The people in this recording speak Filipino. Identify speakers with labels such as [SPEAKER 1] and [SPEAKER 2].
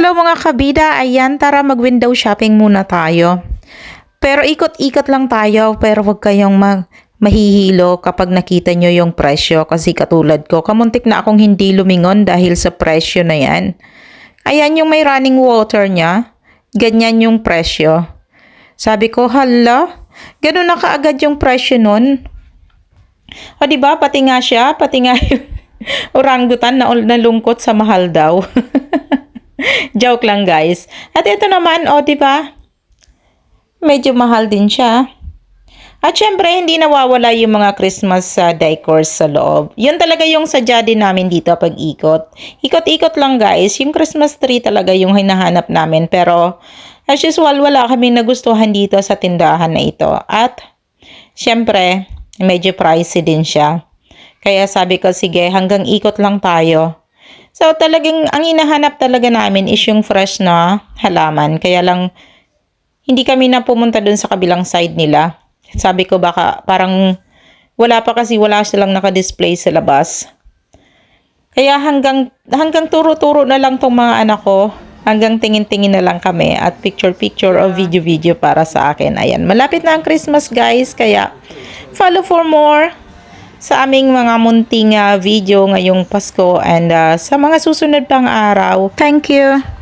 [SPEAKER 1] Hello mga kabida, ayan tara mag-window shopping muna tayo. Pero ikot-ikot lang tayo, pero huwag kayong mahihilo kapag nakita nyo yung presyo kasi katulad ko, kamuntik na akong hindi lumingon dahil sa presyo na yan. Ayan yung may running water niya, ganyan yung presyo. Sabi ko, hala, ganun na kaagad yung presyo nun. O diba, pati nga yung orangutan na nalungkot sa mahal daw. Joke lang guys. At ito naman, o diba? Medyo mahal din siya. At syempre, hindi nawawala yung mga Christmas decors sa loob. Yun talaga yung sadya din namin dito pag ikot. Ikot-ikot lang guys. Yung Christmas tree talaga yung hinahanap namin. Pero as usual, wala kaming nagustuhan dito sa tindahan na ito. At syempre, medyo pricey din siya. Kaya sabi ko, sige, hanggang ikot lang tayo. So talagang ang hinahanap talaga namin is yung fresh na halaman. Kaya lang hindi kami na pumunta dun sa kabilang side nila. Sabi ko baka parang wala pa kasi wala silang naka-display sa labas. Kaya hanggang turo-turo na lang tong mga anak ko. Hanggang tingin-tingin na lang kami at picture-picture o video-video para sa akin. Ayan, malapit na ang Christmas guys. Kaya follow for more sa aming mga munting video ngayong Pasko and sa mga susunod pang araw. Thank you!